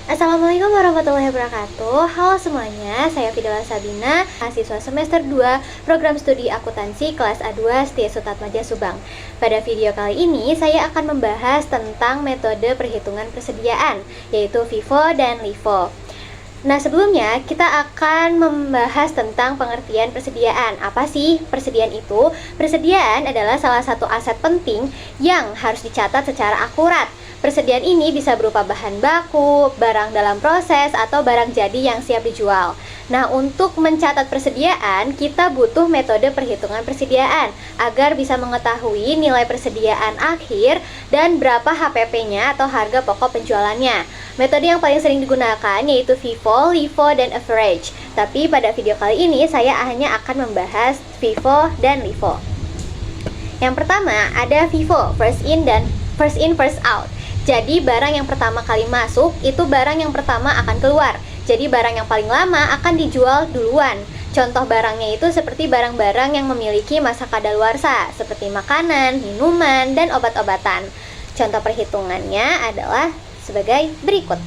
Assalamualaikum warahmatullahi wabarakatuh. Halo semuanya, saya Fidela Sabina, mahasiswa semester 2 Program Studi Akuntansi kelas A2 Setia Sutatmaja Subang. Pada video kali ini, saya akan membahas tentang metode perhitungan persediaan, yaitu FIFO dan LIFO. Nah, sebelumnya kita akan membahas tentang pengertian persediaan. Apa sih persediaan itu? Persediaan adalah salah satu aset penting yang harus dicatat secara akurat. Persediaan ini bisa berupa bahan baku, barang dalam proses, atau barang jadi yang siap dijual. Nah, untuk mencatat persediaan, kita butuh metode perhitungan persediaan agar bisa mengetahui nilai persediaan akhir dan berapa HPP-nya atau harga pokok penjualannya. Metode yang paling sering digunakan yaitu FIFO, LIFO, dan average. Tapi pada video kali ini saya hanya akan membahas FIFO dan LIFO. Yang pertama ada FIFO, first in first out. Jadi barang yang pertama kali masuk itu barang yang pertama akan keluar. Jadi barang yang paling lama akan dijual duluan. Contoh barangnya itu seperti barang-barang yang memiliki masa kadaluarsa, seperti makanan, minuman, dan obat-obatan. Contoh perhitungannya adalah sebagai berikut.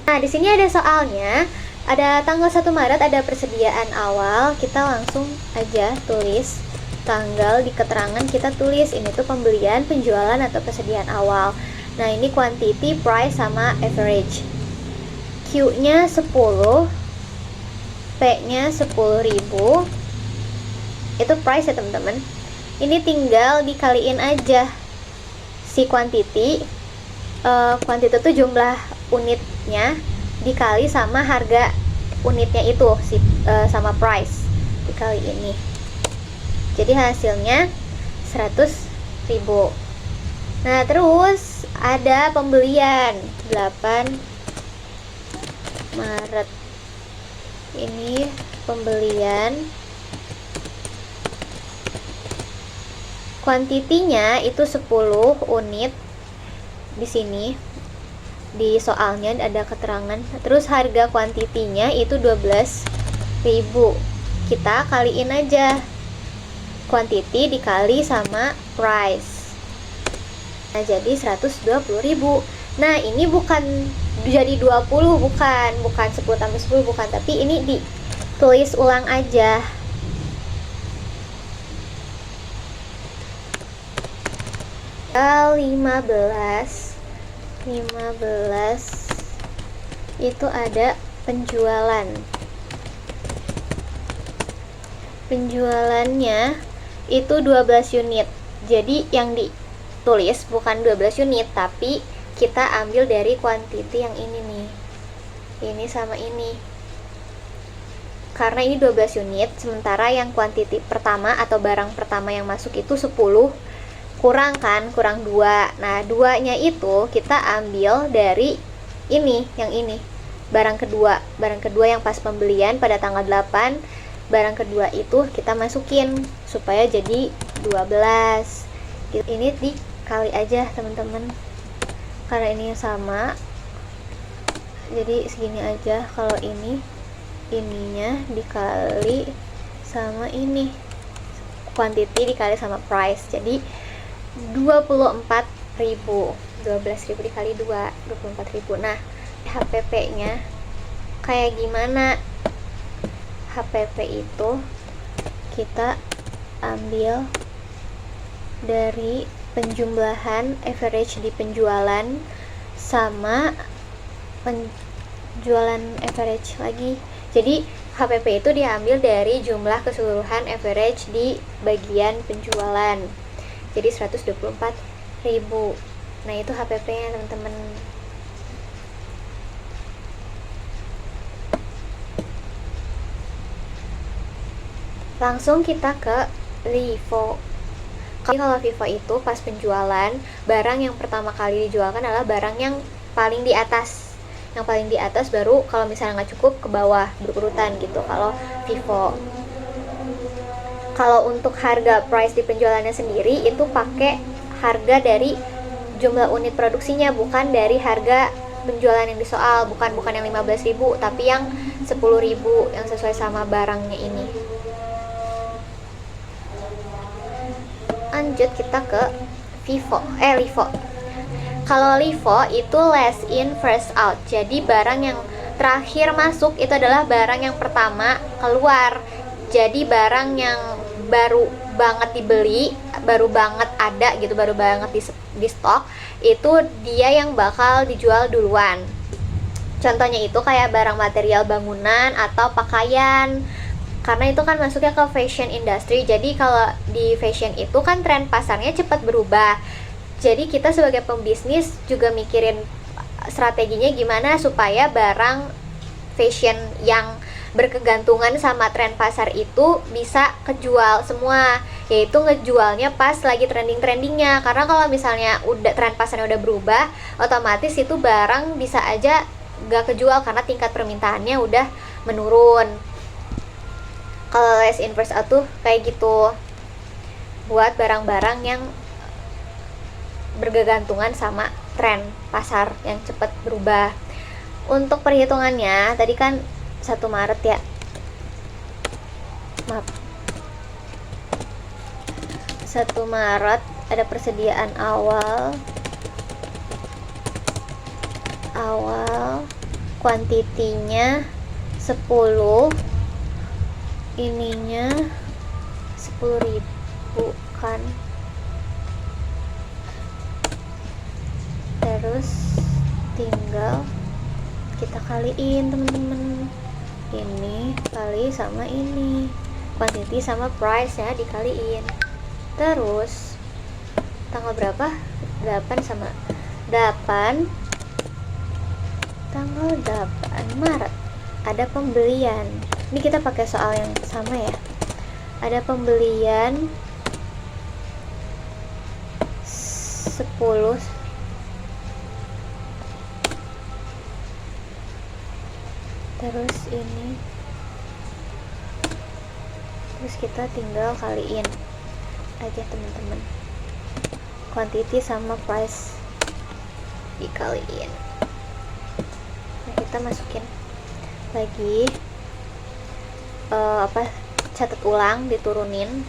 Nah, di sini ada soalnya. Ada tanggal 1 Maret ada persediaan awal. Kita langsung aja tulis tanggal di keterangan, kita tulis ini tuh pembelian, penjualan, atau persediaan awal. Nah, ini quantity, price, sama average. Q-nya 10, P-nya 10.000. Itu price ya teman-teman. Ini tinggal dikaliin aja si quantity. Quantity itu jumlah unitnya dikali sama harga unitnya itu sama price dikali ini. Jadi hasilnya 100.000. Nah, terus ada pembelian 8 Maret. Ini pembelian. Kuantitinya itu 10 unit. Di sini di soalnya ada keterangan. Terus harga kuantitinya itu 12.000. Kita kaliin aja quantity dikali sama price. Nah, jadi 120.000. Nah, ini bukan jadi 20, bukan 10 tambah 10, bukan, tapi ini ditulis ulang aja. Tanggal 15 itu ada penjualan. Penjualannya itu 12 unit. Jadi yang ditulis bukan 12 unit, tapi kita ambil dari quantity yang ini nih. Ini sama ini. Karena ini 12 unit, sementara yang quantity pertama atau barang pertama yang masuk itu 10, kurang 2. Nah, 2-nya itu kita ambil dari ini, yang ini. Barang kedua yang pas pembelian pada tanggal 8. Barang kedua itu kita masukin supaya jadi 12. Ini dikali aja teman-teman, karena ini sama, jadi segini aja. Kalau ininya dikali sama ini, quantity dikali sama price, jadi 24.000. 12.000 dikali 2, 24.000. Nah, HPP nya kayak gimana? HPP itu kita ambil dari penjumlahan average di penjualan sama penjualan average lagi. Jadi HPP itu diambil dari jumlah keseluruhan average di bagian penjualan. Jadi 124.000. Nah, itu HPP nya teman-teman. Langsung kita ke LIFO. Kalau FIFO itu pas penjualan, barang yang pertama kali dijualkan adalah barang yang paling di atas. Yang paling di atas baru kalau misalnya nggak cukup ke bawah, berurutan gitu kalau FIFO. Kalau untuk harga price di penjualannya sendiri itu pakai harga dari jumlah unit produksinya, bukan dari harga penjualan yang di soal, bukan yang 15.000, tapi yang 10.000 yang sesuai sama barangnya ini. Lanjut kita ke LIFO. Kalau LIFO itu last in first out. Jadi barang yang terakhir masuk itu adalah barang yang pertama keluar. Jadi barang yang baru banget dibeli, baru banget ada gitu, baru banget di stok, itu dia yang bakal dijual duluan. Contohnya itu kayak barang material bangunan atau pakaian, karena itu kan masuknya ke fashion industry. Jadi kalau di fashion itu kan tren pasarnya cepat berubah. Jadi kita sebagai pembisnis juga mikirin strateginya gimana supaya barang fashion yang berkegantungan sama tren pasar itu bisa kejual semua, yaitu ngejualnya pas lagi trending-trendingnya. Karena kalau misalnya udah tren pasarnya udah berubah, otomatis itu barang bisa aja gak kejual karena tingkat permintaannya udah menurun. Kalau last in first out tuh kayak gitu, buat barang-barang yang berkegantungan sama tren pasar yang cepat berubah. Untuk perhitungannya tadi kan 1 Maret ya, maaf, 1 Maret ada persediaan awal kuantitinya 10, ininya 10.000 kan. Terus tinggal kita kaliin temen-temen, ini kali sama ini, quantity sama price nya dikaliin. Terus tanggal berapa? 8 sama 8, tanggal 8 Maret ada pembelian. Ini kita pakai soal yang sama ya. Ada pembelian 10, terus ini, terus kita tinggal kaliin aja teman-teman, quantity sama price dikaliin. Nah, kita masukin lagi catat ulang, diturunin.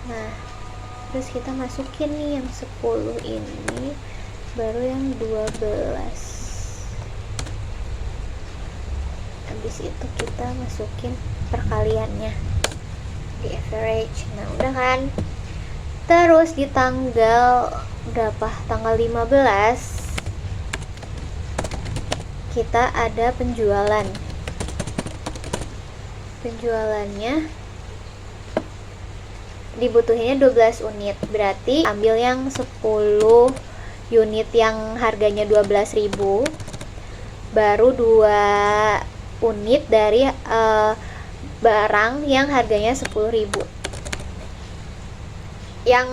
Nah, terus kita masukin nih yang 10 ini, baru yang 12. Habis itu kita masukin perkaliannya di average. Nah, udah kan. Terus di tanggal berapa? Tanggal 15 kita ada penjualan. Penjualannya dibutuhinnya 12 unit, berarti ambil yang 10 unit yang harganya 12.000, baru 2 unit dari barang yang harganya 10.000 yang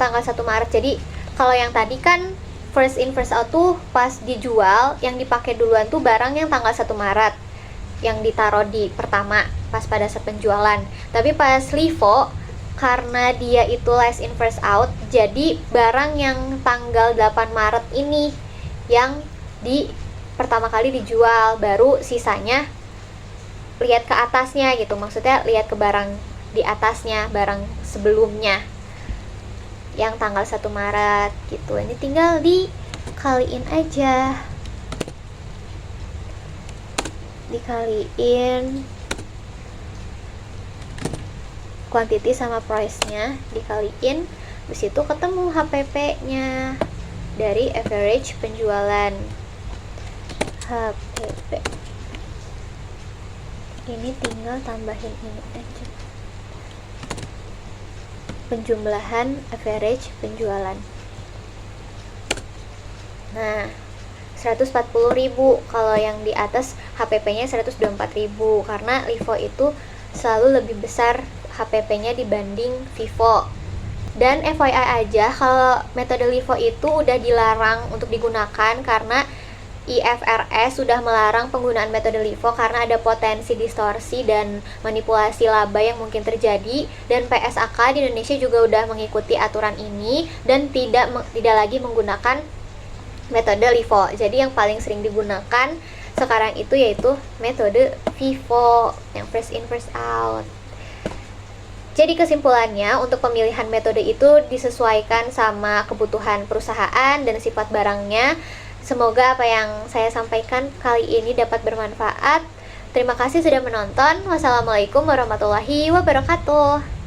tanggal 1 Maret. Jadi kalau yang tadi kan first in first out tuh pas dijual, yang dipakai duluan tuh barang yang tanggal 1 Maret yang ditaruh di pertama pas pada saat penjualan. Tapi pas LIFO, karena dia itu last in first out, jadi barang yang tanggal 8 Maret ini yang di pertama kali dijual, baru sisanya lihat ke atasnya gitu, maksudnya lihat ke barang di atasnya, barang sebelumnya yang tanggal 1 Maret gitu. Ini tinggal dikaliin aja, dikaliin quantity sama price-nya, dikaliin, habis itu ketemu HPP-nya dari average penjualan. HPP ini tinggal tambahin ini aja, penjumlahan average penjualan. Nah, 140.000. Kalau yang di atas HPP-nya 124.000, karena LIFO itu selalu lebih besar HPP-nya dibanding FIFO. Dan FYI aja, kalau metode LIFO itu udah dilarang untuk digunakan karena IFRS sudah melarang penggunaan metode LIFO karena ada potensi distorsi dan manipulasi laba yang mungkin terjadi. Dan PSAK di Indonesia juga udah mengikuti aturan ini dan tidak lagi menggunakan metode LIFO. Jadi yang paling sering digunakan sekarang itu yaitu metode FIFO, yang first in first out. Jadi kesimpulannya, untuk pemilihan metode itu disesuaikan sama kebutuhan perusahaan dan sifat barangnya. Semoga apa yang saya sampaikan kali ini dapat bermanfaat. Terima kasih sudah menonton. Wassalamualaikum warahmatullahi wabarakatuh.